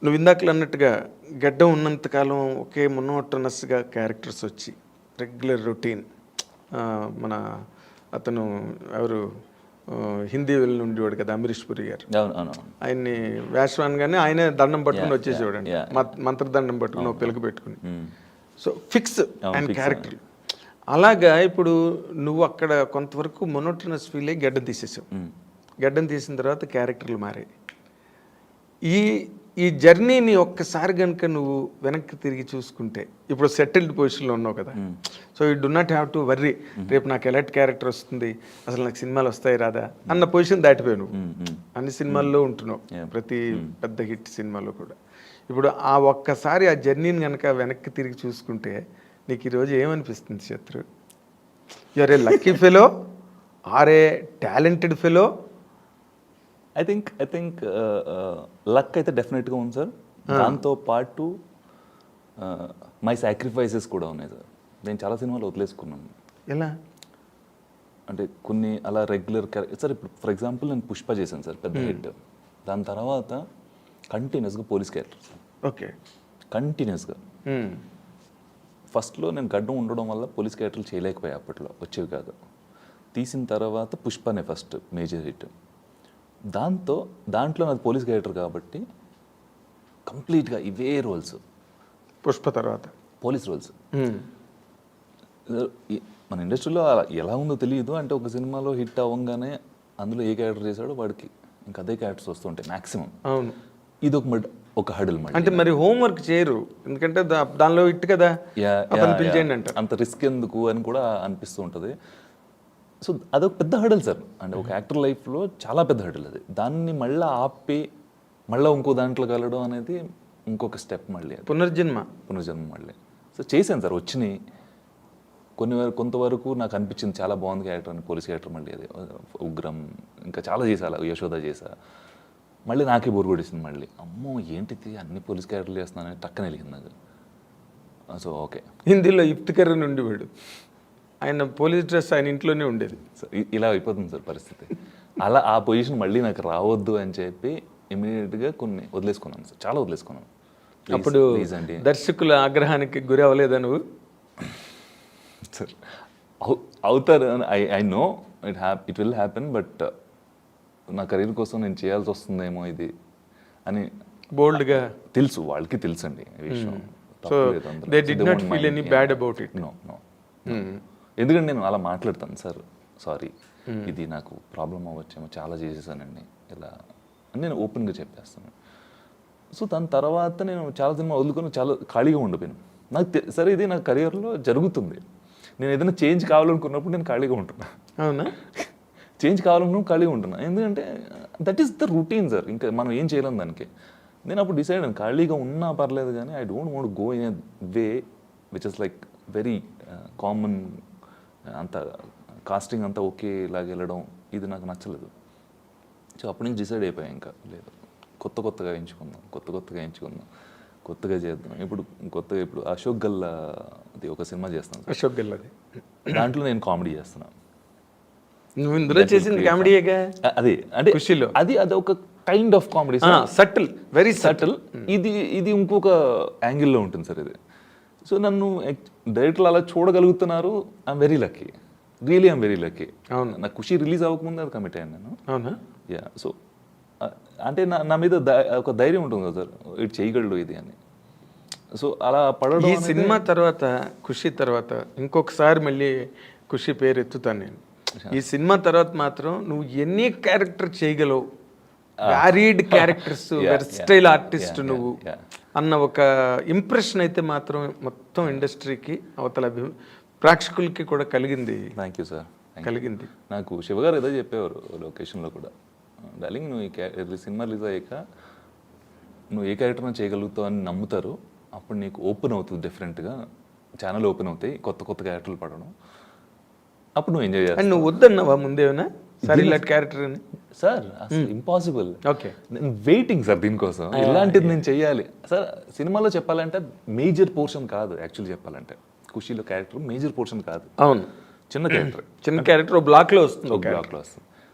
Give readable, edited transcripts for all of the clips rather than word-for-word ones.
నువ్వు ఇందాకలు అన్నట్టుగా గడ్డం ఉన్నంతకాలం ఒకే మొనోటనస్గా క్యారెక్టర్స్ వచ్చి రెగ్యులర్ రొటీన్. మన అతను ఎవరు హిందీ వెళ్ళి ఉండేవాడు కదా, అమరీష్ పురి గారు. ఆయన్ని వేషవాన్గానే ఆయనే దండం పట్టుకుని వచ్చేసేవాడండి, మంత్రదండం పట్టుకుని పిలక పెట్టుకుని. సో ఫిక్స్ ఆయన క్యారెక్టర్. అలాగా ఇప్పుడు నువ్వు అక్కడ కొంతవరకు మొనోటనస్ ఫీల్ అయ్యి గడ్డం తీసేసావు. గడ్డం తీసిన తర్వాత క్యారెక్టర్లు మారాయి. ఈ జర్నీని ఒక్కసారి కనుక నువ్వు వెనక్కి తిరిగి చూసుకుంటే, ఇప్పుడు సెటిల్డ్ పొజిషన్లో ఉన్నావు కదా, so you do not have to worry రేపు నాకు ఎలాంటి క్యారెక్టర్ వస్తుంది, అసలు నాకు సినిమాలు వస్తాయి రాదా అన్న పొజిషన్ దాటిపోయావు నువ్వు. అన్ని సినిమాల్లో ఉంటున్నావు, ప్రతి పెద్ద హిట్ సినిమాలో కూడా. ఇప్పుడు ఆ ఒక్కసారి ఆ జర్నీని కనుక వెనక్కి తిరిగి చూసుకుంటే నీకు ఈరోజు ఏమనిపిస్తుంది శత్రు? You are a lucky fellow or a talented fellow? I think luck అయితే డెఫినెట్గా ఉంది సార్. దాంతో పాటు మై సాక్రిఫైసెస్ కూడా ఉన్నాయి సార్. నేను చాలా సినిమాలు వదిలేసుకున్నాను. ఎలా అంటే కొన్ని అలా రెగ్యులర్ సార్. ఇప్పుడు ఫర్ ఎగ్జాంపుల్ నేను పుష్ప చేశాను సార్, పెద్ద హిట్. దాని తర్వాత కంటిన్యూస్గా పోలీస్ క్యారెక్టర్ సార్. ఓకే, కంటిన్యూస్గా. ఫస్ట్లో నేను గడ్డం ఉండడం వల్ల పోలీస్ క్యారెక్టర్లు చేయలేకపోయా, అప్పట్లో వచ్చేవి కాదు. తీసిన తర్వాత పుష్పనే ఫస్ట్ మేజర్ హిట్. దాంట్లో నాది పోలీస్ క్యారెక్టర్ కాబట్టి కంప్లీట్గా ఇవే రోల్స్. పుష్ప తర్వాత పోలీస్ రోల్స్. మన ఇండస్ట్రీలో ఎలా ఉందో తెలియదు. అంటే ఒక సినిమాలో హిట్ అవ్వగానే అందులో ఏ క్యారెక్టర్ చేశాడో వాడికి ఇంకా అదే క్యారెక్టర్స్ వస్తుంటాయి మ్యాక్సిమం. అవును, ఇది ఒక హడల్. అంటే మరి హోంవర్క్ చేయరు, ఎందుకంటే దానిలో హిట్ కదా, పిలిచేయండి అంట. అంత రిస్క్ ఎందుకు అని కూడా అనిపిస్తూ ఉంటుంది. సో అదొక పెద్ద హడల్ సార్. అంటే ఒక యాక్టర్ లైఫ్లో చాలా పెద్ద హడల్ అది. దాన్ని మళ్ళీ ఆపి మళ్ళీ ఇంకో దాంట్లోకి వెళ్ళడం అనేది ఇంకొక స్టెప్. మళ్ళీ పునర్జన్మ మళ్ళీ. సో చేశాను సార్, వచ్చినాయి కొంతవరకు నాకు అనిపించింది చాలా బాగుంది క్యారెక్టర్ అని. పోలీస్ క్యారెక్టర్ మళ్ళీ అది ఉగ్రం, ఇంకా చాలా చేసా, అలా యశోద చేసా. మళ్ళీ నాకే బోర్ కొట్టేసింది. మళ్ళీ అమ్మో ఏంటిది అన్ని పోలీస్ క్యారెక్టర్లు చేస్తున్నానని టక్కన వెలిగింది నాకు. So okay. హిందీలో ఇఫ్తికర్ నుండి వాడు, ఆయన పోలీస్ డ్రెస్ ఆయన ఇంట్లోనే ఉండేది. ఇలా అయిపోతుంది సార్ పరిస్థితి. అలా ఆ పొజిషన్ మళ్ళీ నాకు రావద్దు అని చెప్పి ఇమీడియట్గా కొన్ని వదిలేసుకున్నాను సార్, చాలా వదిలేసుకున్నాను. అప్పుడు దర్శకుల ఆగ్రహానికి గురి అవ్వలేదా నువ్వు? సార్ అవుతారు, I know it will happen, but నా కెరీర్ కోసం నేను చేయాల్సి వస్తుందేమో ఇది అని బోల్డ్గా తెలుసు, వాళ్ళకి తెలుసు అండి ఈ విషయం. So they did not feel any bad about it? No. ఎందుకంటే నేను అలా మాట్లాడతాను సార్, సారీ ఇది నాకు ప్రాబ్లం అవ్వచ్చేమో, చాలా చేసేసానండి ఇలా అని నేను ఓపెన్గా చెప్పేస్తాను. సో దాని తర్వాత నేను చాలా సినిమా వదులుకొని చాలా ఖాళీగా ఉండిపోయాను. నాకు సరే ఇది నా కెరియర్లో జరుగుతుంది, నేను ఏదైనా చేంజ్ కావాలనుకున్నప్పుడు నేను ఖాళీగా ఉంటున్నా. అవునా? చేంజ్ కావాలనుకున్నప్పుడు ఖాళీగా ఉంటున్నా, ఎందుకంటే that is the routine sir. ఇంకా మనం ఏం చేయలేం దానికి. నేను అప్పుడు డిసైడ్ అయ్యాను ఖాళీగా ఉన్నా పర్లేదు కానీ I don't want go in a way which is like very common. అంత కాస్టింగ్ అంతా ఒకేలాగా వెళ్ళడం ఇది నాకు నచ్చలేదు. సో అప్పటి నుంచి డిసైడ్ అయిపోయాయి, ఇంకా లేదు, కొత్తగా ఎంచుకుందాం, కొత్తగా చేద్దాం. ఇప్పుడు అశోక్ గల్లాది ఒక సినిమా చేస్తాను. అశోక్ గల్లాది దాంట్లో నేను కామెడీ చేస్తున్నాను. నువ్వు ఇందులో చేసింది కామెడీగా? అది అంటే ఖుషీలో అది ఒక kind of comedy, subtle, very subtle. ఇది ఇంకొక యాంగిల్లో ఉంటుంది సార్ ఇది. సో నన్ను డైరెక్టర్లు అలా చూడగలుగుతున్నారు. I'm very lucky, really I'm very lucky. అవును, నాకు ఖుషి రిలీజ్ అవ్వకముందే అది కమిట్ అయ్యాను నేను. అవునా? యా. సో అంటే నా మీద ఒక ధైర్యం ఉంటుంది కదా సార్, ఇటు చేయగలడు ఇది అని. సో అలా పడడం. ఈ సినిమా తర్వాత, ఖుషి తర్వాత ఇంకొకసారి మళ్ళీ ఖుషి పేరు ఎత్తుతాను నేను. ఈ సినిమా తర్వాత మాత్రం నువ్వు ఎన్ని క్యారెక్టర్ చేయగలవు, వ్యారీడ్ క్యారెక్టర్స్, వెర్స్టైల్ ఆర్టిస్ట్ నువ్వు అన్న ఒక ఇంప్రెషన్ అయితే మాత్రం మొత్తం ఇండస్ట్రీకి, అవతల ప్రేక్షకులకి కూడా కలిగింది. Thank you sir. కలిగింది. నాకు శివగారు ఏదో చెప్పేవారు లొకేషన్లో కూడా, డార్లింగ్ నువ్వు ఈ సినిమా రిలీజ్ అయ్యాక నువ్వు ఏ క్యారెక్టర్ని చేయగలుగుతావు అని నమ్ముతారు, అప్పుడు నీకు ఓపెన్ అవుతుంది, డిఫరెంట్గా ఛానల్ ఓపెన్ అవుతాయి, కొత్త క్యారెక్టర్లు పడడం, అప్పుడు నువ్వు ఎంజాయ్ చేస్తావు. నువ్వు వద్దన్నావా ముందేమైనా సరే ఇలాంటి క్యారెక్టర్ అని? సార్ అసలు ఇంపాసిబుల్. ఓకే, నేను వెయిటింగ్ సార్ దీనికోసం, ఇలాంటిది నేను చెయ్యాలి సార్. సినిమాలో చెప్పాలంటే మేజర్ పోర్షన్ కాదు, యాక్చువల్లీ చెప్పాలంటే ఖుషీలో క్యారెక్టర్ మేజర్ పోర్షన్ కాదు. అవును, చిన్న క్యారెక్టర్ ఒక బ్లాక్లో వస్తుంది.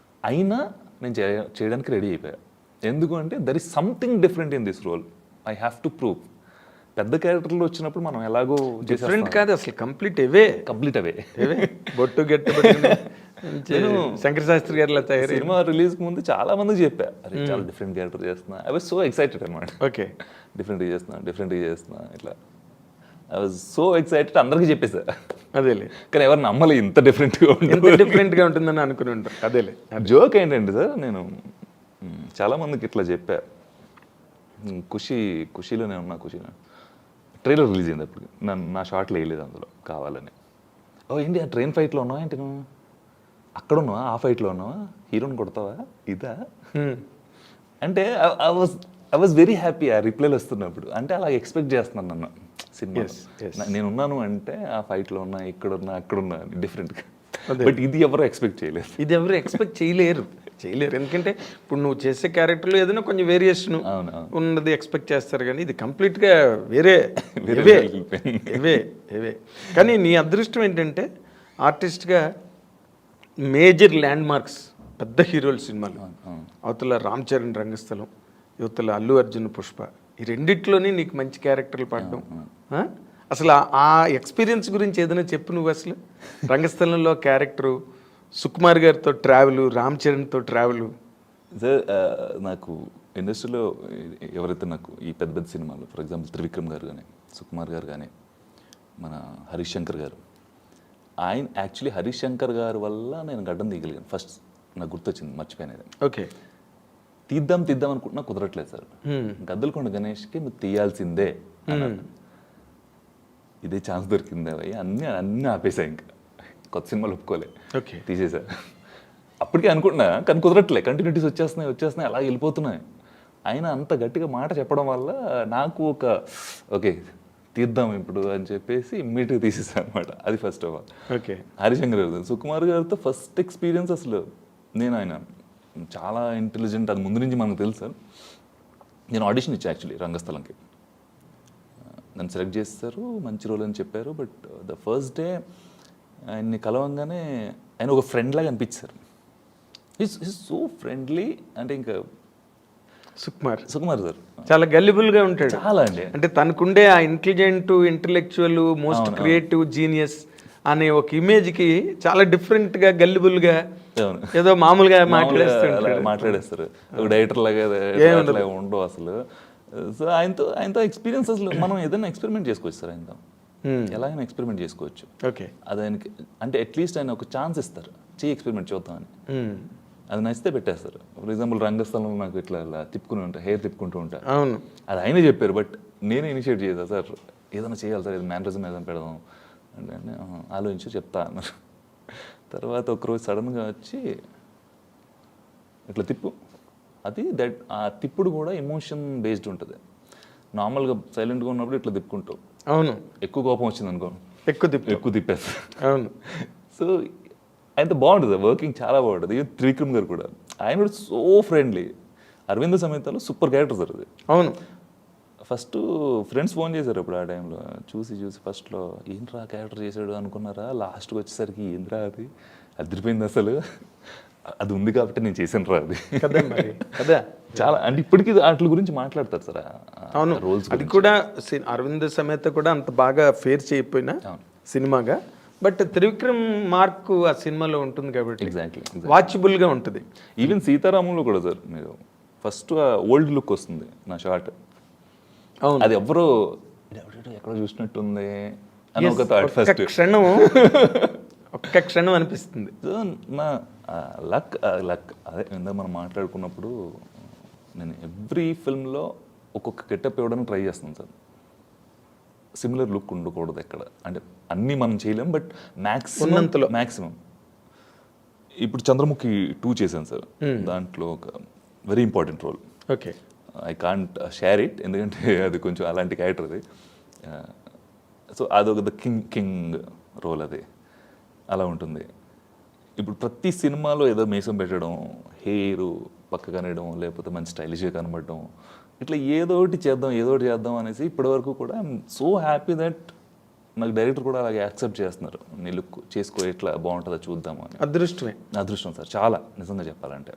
అయినా నేను చేయడానికి రెడీ అయిపోయా. ఎందుకు అంటే there is something different in this role. I have to prove. పెద్ద క్యారెక్టర్లు వచ్చినప్పుడు మనం ఎలాగో డిఫరెంట్ కాదు అసలు, కంప్లీట్ ఎవే కంప్లీట్ అవే. ఏవే బొట్టు గట్టు పెట్టుకుని శంకర శాస్త్రి గారిలా తయారు. సినిమా రిలీజ్కి ముందు చాలా మందికి చెప్పా, అరే చాలా డిఫరెంట్ క్యారెక్టర్ చేస్తున్నా. ఐ వాజ్ సో ఎక్సైటెడ్ అనమాట. ఓకే, డిఫరెంట్గా చేస్తున్నా ఇట్లా. ఐ వాజ్ సో ఎక్సైటెడ్, అందరికీ చెప్పేసా. అదేలే, కానీ ఎవరు నమ్మలే ఇంత డిఫరెంట్గా ఎంత డిఫరెంట్గా ఉంటుందని అనుకుని ఉంటారు. అదేలే, జోక్ ఏంటంటే సార్, నేను చాలా మందికి ఇట్లా చెప్పా. ఖుషీలోనే ఉన్నా. ఖుషీలో ట్రైలర్ రిలీజ్ అయింది అప్పుడు, నా షార్ట్లో వేయలేదు అందులో కావాలని. ఓ ఏంటి ఆ ట్రైన్ ఫైట్లో ఉన్నావా ఏంటి, నువ్వు అక్కడ ఉన్నావా, ఆ ఫైట్లో ఉన్నావా, హీరోని కొడతావా ఇదా అంటే ఐ వాజ్ వెరీ హ్యాపీ ఆ రిప్లైలు వస్తున్నప్పుడు. అంటే అలా ఎక్స్పెక్ట్ చేస్తున్నాను నన్ను సినిమా. నేనున్నాను అంటే ఆ ఫైట్లో ఉన్నా, ఇక్కడున్నా, అక్కడున్నా డిఫరెంట్గా. బట్ ఇది ఎవరు ఎక్స్పెక్ట్ చేయలేరు. ఇది ఎవరు ఎక్స్పెక్ట్ చేయలేరు. ఎందుకంటే ఇప్పుడు నువ్వు చేసే క్యారెక్టర్లో ఏదైనా కొంచెం వేరియేషన్ ఉన్నది ఎక్స్పెక్ట్ చేస్తారు, కానీ ఇది కంప్లీట్గా వేరే. ఏవే కానీ నీ అదృష్టం ఏంటంటే ఆర్టిస్ట్గా మేజర్ ల్యాండ్ మార్క్స్, పెద్ద హీరోల సినిమాలు, అవతల రామ్ చరణ్ రంగస్థలం, యువతల అల్లు అర్జున్ పుష్ప, ఈ రెండిట్లోనే నీకు మంచి క్యారెక్టర్లు పడడం. అసలు ఆ ఎక్స్పీరియన్స్ గురించి ఏదైనా చెప్పు నువ్వు. అసలు రంగస్థలంలో క్యారెక్టరు, సుకుమార్ గారితో ట్రావెల్, రామ్ చరణ్తో ట్రావెల్. సార్ నాకు ఇండస్ట్రీలో ఎవరైతే నాకు ఈ పెద్ద పెద్ద సినిమాలు, ఫర్ ఎగ్జాంపుల్ త్రివిక్రమ్ గారు కానీ, సుకుమార్ గారు కానీ, మన హరీష్ శంకర్ గారు, ఆయన యాక్చువల్లీ హరీష్ శంకర్ గారి వల్ల నేను గడ్డం తీయగలిగాను. ఫస్ట్ నాకు గుర్తొచ్చింది, మర్చిపోయినది. ఓకే, తీద్దాం అనుకుంటున్నా, కుదరట్లేదు సార్. గద్దలకొండ గణేష్కి నువ్వు తీయాల్సిందే, ఇదే ఛాన్స్ దొరికిందే అవి అన్నీ ఆపేసా. ఇంకా కొత్త సినిమాలు ఒప్పుకోలే, తీసేసా. అప్పటికే అనుకుంటున్నా, కానీ కుదరట్లే. కంటిన్యూటీస్ వచ్చేస్తున్నాయి అలా వెళ్ళిపోతున్నాయి. ఆయన అంత గట్టిగా మాట చెప్పడం వల్ల నాకు ఓకే తీద్దాం ఇప్పుడు అని చెప్పేసి ఇమ్మీడియట్గా తీసేసాను అనమాట. అది first of all. Okay, Harishankar గారు, సుకుమార్ గారితో ఫస్ట్ ఎక్స్పీరియన్స్ అసలు. ఆయన చాలా ఇంటెలిజెంట్, అది ముందు నుంచి మనకు తెలుసు సార్. నేను ఆడిషన్ ఇచ్చా యాక్చువల్లీ రంగస్థలంకి. నన్ను సెలెక్ట్ చేస్తారు, మంచి రోల్ అని చెప్పారు. బట్ ద ఫస్ట్ డే ఆయన్ని కలవంగానే ఆయన ఒక ఫ్రెండ్ లాగా అనిపించారు. Is so friendly. అంటే ఇంకా సుకుమార్ సార్ చాలా గల్లిబుల్గా ఉంటాడు. చాలా అండి. అంటే తనకుండే ఆ intelligent, intellectual, most creative, genius అనే ఒక ఇమేజ్కి చాలా డిఫరెంట్గా, గల్లిబుల్గా, ఏదో మామూలుగా మాట్లాడేస్తారు. ఒక డైరెక్టర్ లాగా ఉండవు అసలు. సో ఆయనతో ఎక్స్పీరియన్స్ అసలు మనం ఏదైనా ఎక్స్పెరిమెంట్ చేసుకోవచ్చు సార్. ఆయనతో ఎలాగైనా ఎక్స్పెరిమెంట్ చేసుకోవచ్చు. ఓకే, అది ఆయనకి అంటే అట్లీస్ట్ ఆయన ఒక ఛాన్స్ ఇస్తారు, ఎక్స్పెరిమెంట్ చూద్దామని. అది నచ్చితే పెట్టేస్తారు. ఫర్ ఎగ్జాంపుల్ రంగస్థలంలో నాకు ఇట్లా తిప్పుకుని ఉంటా, హెయిర్ తిప్పుకుంటూ ఉంటా. అవును, అది ఆయనే చెప్పారు. బట్ నేనే ఇనిషియేట్ చేసా, సార్ ఏదైనా చేయాలి సార్, ఏదైనా మేనరిజం ఏదైనా పెడదాం అంటే ఆలోచించి చెప్తా అన్నారు. తర్వాత ఒకరోజు సడన్గా వచ్చి ఇట్లా తిప్పు, అది ఆ తిప్పుడు కూడా ఎమోషన్ బేస్డ్ ఉంటుంది. నార్మల్గా సైలెంట్గా ఉన్నప్పుడు ఇట్లా తిప్పుకుంటావు. అవును, ఎక్కువ కోపం వచ్చింది అనుకో ఎక్కువ తిప్పేస్తా. అవును. సో ఆయనతో బాగుంటుంది వర్కింగ్, చాలా బాగుంటుంది. ఈవెన్ త్రివిక్రమ్ గారు కూడా, ఆయన కూడా సో ఫ్రెండ్లీ. అరవింద సమేతలో సూపర్ క్యారెక్టర్ సార్ అది. అవును, ఫస్ట్ ఫ్రెండ్స్ ఫోన్ చేశారు అప్పుడు ఆ టైంలో. చూసి ఫస్ట్లో ఏంట్రా క్యారెక్టర్ చేశాడు అనుకున్నారా, లాస్ట్కి వచ్చేసరికి ఏంట్రా అది అదిరిపోయింది అసలు. అది ఉంది కాబట్టి నేను చేశాను రా అది కదా. చాలా అంటే ఇప్పటికీ వాటి గురించి మాట్లాడతారు సార్. అవును, రోల్స్ అది కూడా. అరవింద సమేత కూడా అంత బాగా ఫేర్ చేయకపోయినా సినిమాగా, బట్ త్రివిక్రమ్ మార్క్ ఆ సినిమాలో ఉంటుంది కాబట్టి ఎగ్జాక్ట్లీ వాచబుల్గా ఉంటుంది. ఈవెన్ సీతారామంలో కూడా సార్, మీరు ఫస్ట్ ఓల్డ్ లుక్ వస్తుంది నా షార్ట్. అవును, అది ఎవరో ఎక్కడో చూసినట్టుంది అని ఒక థాట్. ఫస్ట్ ఒక్క క్షణం అనిపిస్తుంది. సో నా లక్ అదే ఇందాక మనం మాట్లాడుకున్నప్పుడు, నేను ఎవ్రీ ఫిల్మ్లో ఒక్కొక్క గెటప్ ఇవ్వడానికి ట్రై చేస్తాను సార్. సిమిలర్ లుక్ ఉండకూడదు ఎక్కడ, అంటే అన్నీ మనం చేయలేం, బట్ మ్యాక్సిమం. ఇప్పుడు చంద్రముఖి 2 చేశాను సార్. దాంట్లో ఒక very important role. Okay, I can't share it, ఎందుకంటే అది కొంచెం అలాంటి క్యారెక్టర్ అది. సో అదొక కింగ్ రోల్, అది అలా ఉంటుంది. ఇప్పుడు ప్రతి సినిమాలో ఏదో మీసం పెట్టడం, హెయిర్ పక్క కనడం, లేకపోతే మంచి స్టైలిష్గా కనబడడం, ఇట్లా ఏదో ఒకటి చేద్దాం అనేసి ఇప్పటివరకు కూడా ఐఎమ్ సో హ్యాపీ దట్ నాకు డైరెక్టర్ కూడా అలాగే యాక్సెప్ట్ చేస్తున్నారు. నీ లుక్ చేసుకో, ఎట్లా బాగుంటుందో చూద్దాము అని. అదృష్టం సార్, చాలా నిజంగా చెప్పాలంటే.